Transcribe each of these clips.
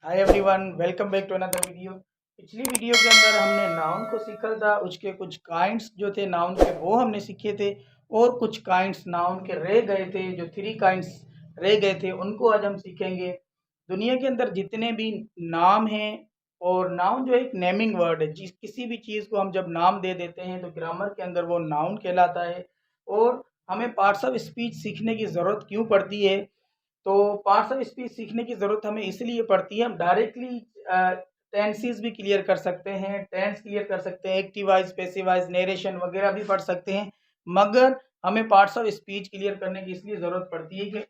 Hi everyone, welcome back to another video. पिछली video के अंदर हमने नाउन को सीखा था, उसके कुछ काइंड्स जो थे नाउन के वो हमने सीखे थे और कुछ काइंड्स नाउन के रह गए थे, जो 3 काइंड्स रह गए थे उनको आज हम सीखेंगे। दुनिया के अंदर जितने भी नाम हैं, और नाउन जो एक नेमिंग वर्ड है, जिस किसी भी चीज़ को हम जब नाम दे देते हैं तो ग्रामर के अंदर वो नाउन कहलाता है। और हमें पार्ट्स ऑफ स्पीच सीखने की ज़रूरत क्यों पड़ती है? तो पार्ट्स ऑफ स्पीच सीखने की ज़रूरत हमें इसलिए पड़ती है, हम डायरेक्टली टेंसेस भी क्लियर कर सकते हैं, टेंस क्लियर कर सकते हैं, active voice, passive wise, narration वगैरह भी पढ़ सकते हैं। मगर हमें पार्ट्स ऑफ स्पीच क्लियर करने की इसलिए ज़रूरत पड़ती है कि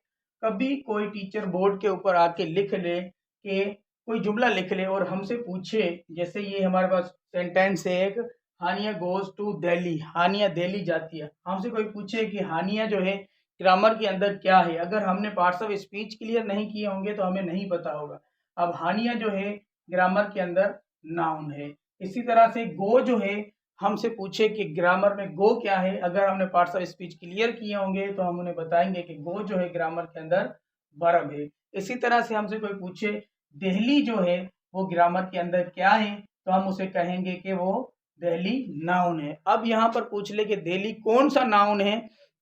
कभी कोई टीचर बोर्ड के ऊपर आके लिख ले कि कोई जुमला लिख ले और हमसे पूछे, जैसे ये हमारे पास सेंटेंस है एक, हानिया गोज टू दिल्ली, हानिया दिल्ली जाती है। हमसे कोई पूछे कि हानिया जो है ग्रामर के अंदर क्या है, अगर हमने पार्ट्स ऑफ स्पीच क्लियर नहीं किए होंगे तो हमें नहीं पता होगा। अब हानिया जो है ग्रामर के अंदर नाउन है। इसी तरह से गो जो है, हमसे पूछे कि ग्रामर में गो क्या है, अगर हमने पार्ट्स ऑफ स्पीच क्लियर किए होंगे तो हम उन्हें बताएंगे कि गो जो है ग्रामर के अंदर वर्ब है। इसी तरह से हमसे कोई पूछे दिल्ली जो है वो ग्रामर के अंदर क्या है, तो हम उसे कहेंगे कि वो दिल्ली नाउन है। अब यहाँ पर पूछ ले कि दिल्ली कौन सा नाउन है,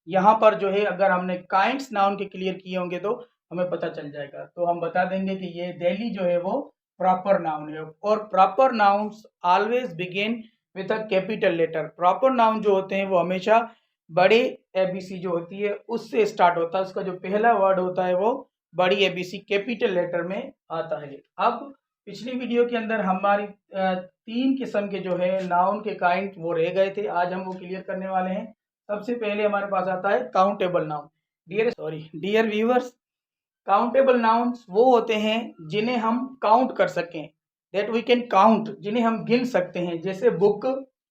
यहाँ पर जो है अगर हमने काइंड्स नाउन के क्लियर किए होंगे तो हमें पता चल जाएगा। तो हम बता देंगे कि ये दिल्ली जो है वो प्रॉपर नाउन है। और proper nouns always begin with a capital letter. Proper noun जो होते हैं वो हमेशा बड़े एबीसी जो होती है उससे स्टार्ट होता है, उसका जो पहला वर्ड होता है वो बड़ी एबीसी कैपिटल लेटर में आता है। अब पिछली वीडियो के अंदर हमारी 3 किस्म के जो है नाउन के काइंड वो रह गए थे, आज हम वो क्लियर करने वाले हैं। सबसे पहले हमारे पास आता है countable noun. Dear viewers, countable nouns वो होते हैं जिन्हें हम काउंट कर सकें, दैट वी कैन काउंट, जिन्हें हम गिन सकते हैं। जैसे बुक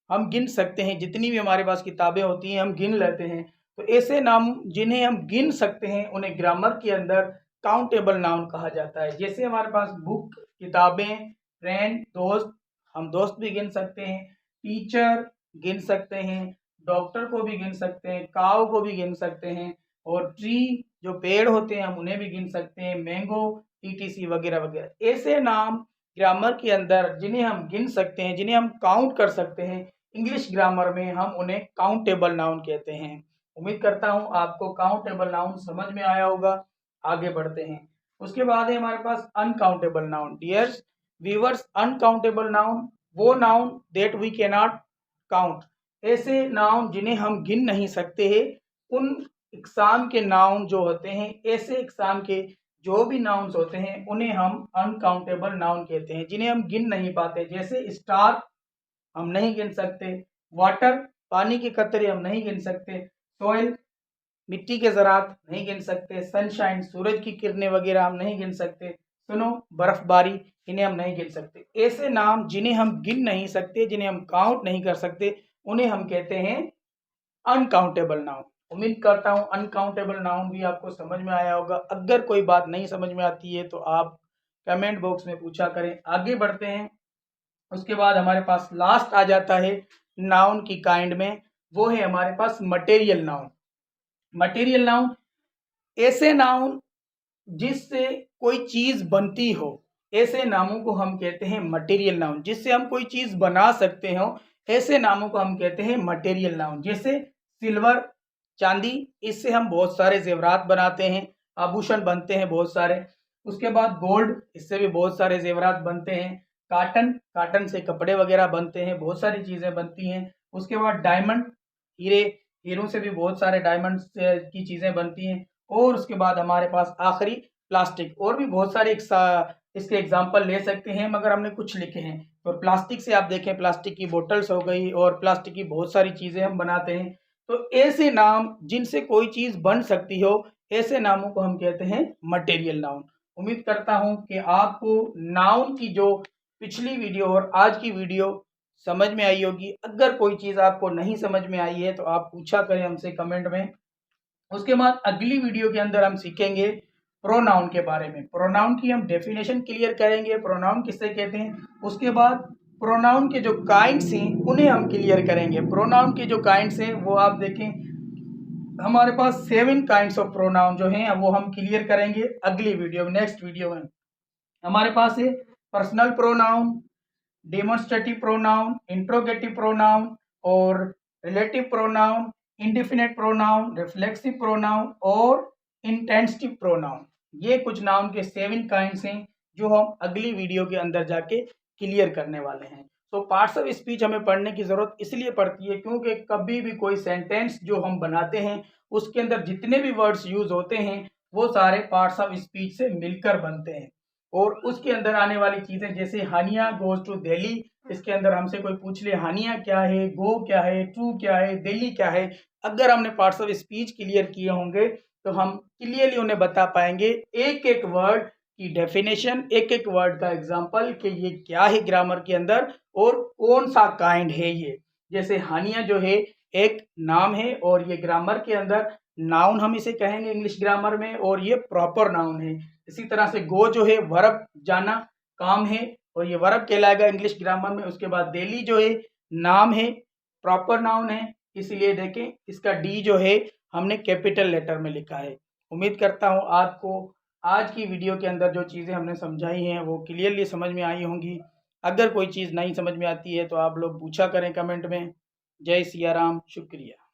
हम गिन सकते हैं, जितनी भी हमारे पास किताबें होती हैं हम गिन लेते हैं। तो ऐसे नाम जिन्हें हम गिन सकते हैं उन्हें ग्रामर के अंदर काउंटेबल नाउन कहा जाता है। जैसे हमारे पास बुक, किताबें, फ्रेंड, दोस्त, हम दोस्त भी गिन सकते हैं, टीचर गिन सकते हैं, डॉक्टर को भी गिन सकते हैं, काव को भी गिन सकते हैं, और ट्री जो पेड़ होते हैं हम उन्हें भी गिन सकते हैं, मैंगो, टीटीसी वगैरह वगैरह। ऐसे नाम ग्रामर के अंदर जिन्हें हम गिन सकते हैं, जिन्हें हम काउंट कर सकते हैं, इंग्लिश ग्रामर में हम उन्हें काउंटेबल नाउन कहते हैं। उम्मीद करता हूं आपको काउंटेबल नाउन समझ में आया होगा। आगे बढ़ते हैं। उसके बाद है हमारे पास uncountable noun. Dear viewers, uncountable noun वो noun that we can not count. ऐसे नाउन जिन्हें हम गिन नहीं सकते हैं, उन इकसाम के नाउन जो होते हैं, ऐसे इकसाम के जो भी नाउन्स होते हैं उन्हें हम अनकाउंटेबल नाउन कहते हैं, जिन्हें हम गिन नहीं पाते। जैसे स्टार हम नहीं गिन सकते, वाटर पानी के कतरे हम नहीं गिन सकते, सॉइल मिट्टी के ज़रात नहीं गिन सकते, सनशाइन सूरज की किरणें वगैरह हम नहीं गिन सकते, सुनो बर्फबारी, इन्हें हम नहीं गिन सकते। ऐसे नाम जिन्हें हम गिन नहीं सकते, जिन्हें हम काउंट नहीं कर सकते, उन्हें हम कहते हैं अनकाउंटेबल नाउन। उम्मीद करता हूं अनकाउंटेबल नाउन भी आपको समझ में आया होगा। अगर कोई बात नहीं समझ में आती है तो आप कमेंट बॉक्स में पूछा करें। आगे बढ़ते हैं। उसके बाद हमारे पास लास्ट आ जाता है नाउन की काइंड में, वो है हमारे पास मटेरियल नाउन। मटेरियल नाउन ऐसे नाउन जिससे कोई चीज बनती हो, ऐसे नामों को हम कहते हैं मटेरियल नाउन। जिससे हम कोई चीज बना सकते हो, ऐसे नामों को हम कहते हैं मटेरियल नाउन। जैसे सिल्वर, चांदी, इससे हम बहुत सारे जेवरात बनाते हैं, आभूषण बनते हैं बहुत सारे। उसके बाद गोल्ड, इससे भी बहुत सारे जेवरात बनते हैं। काटन, काटन से कपड़े वगैरह बनते हैं, बहुत सारी चीजें बनती हैं। उसके बाद डायमंड, हीरे, हीरों से भी बहुत सारे डायमंड की चीजें बनती हैं। और उसके बाद हमारे पास आखिरी प्लास्टिक। और भी बहुत सारे इसके एग्जाम्पल ले सकते हैं, मगर हमने कुछ लिखे हैं। तो प्लास्टिक से आप देखें, प्लास्टिक की बोटल्स हो गई और प्लास्टिक की बहुत सारी चीजें हम बनाते हैं। तो ऐसे नाम जिनसे कोई चीज बन सकती हो, ऐसे नामों को हम कहते हैं मटेरियल नाउन। उम्मीद करता हूं कि आपको नाउन की जो पिछली वीडियो और आज की वीडियो समझ में आई होगी। अगर कोई चीज आपको नहीं समझ में आई है तो आप पूछा करें हमसे कमेंट में। उसके बाद अगली वीडियो के अंदर हम सीखेंगे प्रोनाउन के बारे में। प्रोनाउन की हम डेफिनेशन क्लियर करेंगे, प्रोनाउन किससे कहते हैं। उसके बाद प्रोनाउन के जो काइंड्स हैं उन्हें हम क्लियर करेंगे। प्रोनाउन के जो काइंड्स हैं वो आप देखें, हमारे पास 7 काइंड्स ऑफ प्रोनाउन जो हैं वो हम क्लियर करेंगे अगली वीडियो में, नेक्स्ट वीडियो में। हमारे पास है personal pronoun, demonstrative pronoun, interrogative pronoun और relative pronoun, indefinite pronoun, reflexive pronoun और इंटेंसिव प्रोनाउन। ये कुछ नाउन के 7 काइंड्स हैं जो हम अगली वीडियो के अंदर जाके क्लियर करने वाले हैं। तो पार्ट्स ऑफ स्पीच हमें पढ़ने की ज़रूरत इसलिए पड़ती है क्योंकि कभी भी कोई सेंटेंस जो हम बनाते हैं उसके अंदर जितने भी वर्ड्स यूज होते हैं वो सारे पार्ट्स ऑफ स्पीच से मिलकर बनते हैं। और उसके अंदर आने वाली चीज़ें जैसे हानिया गोज टू दिल्ली, इसके अंदर हमसे कोई पूछ ले हानिया क्या है, गो क्या है, टू क्या है, दिल्ली क्या है, अगर हमने पार्ट्स ऑफ स्पीच क्लियर किए होंगे तो हम क्लियरली उन्हें बता पाएंगे एक एक वर्ड की डेफिनेशन, एक एक वर्ड का एग्जाम्पल कि ये क्या है ग्रामर के अंदर और कौन सा काइंड है ये। जैसे हानिया जो है एक नाम है और ये ग्रामर के अंदर नाउन हम इसे कहेंगे इंग्लिश ग्रामर में और ये प्रॉपर नाउन है। इसी तरह से गो जो है वर्ब जाना काम है और ये वर्ब कहलाएगा इंग्लिश ग्रामर में। उसके बाद दिल्ली जो है नाम है, प्रॉपर नाउन है, इसलिए देखें इसका डी जो है हमने कैपिटल लेटर में लिखा है। उम्मीद करता हूँ आपको आज की वीडियो के अंदर जो चीज़ें हमने समझाई हैं वो क्लियरली समझ में आई होंगी। अगर कोई चीज़ नहीं समझ में आती है तो आप लोग पूछा करें कमेंट में। जय सिया राम, शुक्रिया।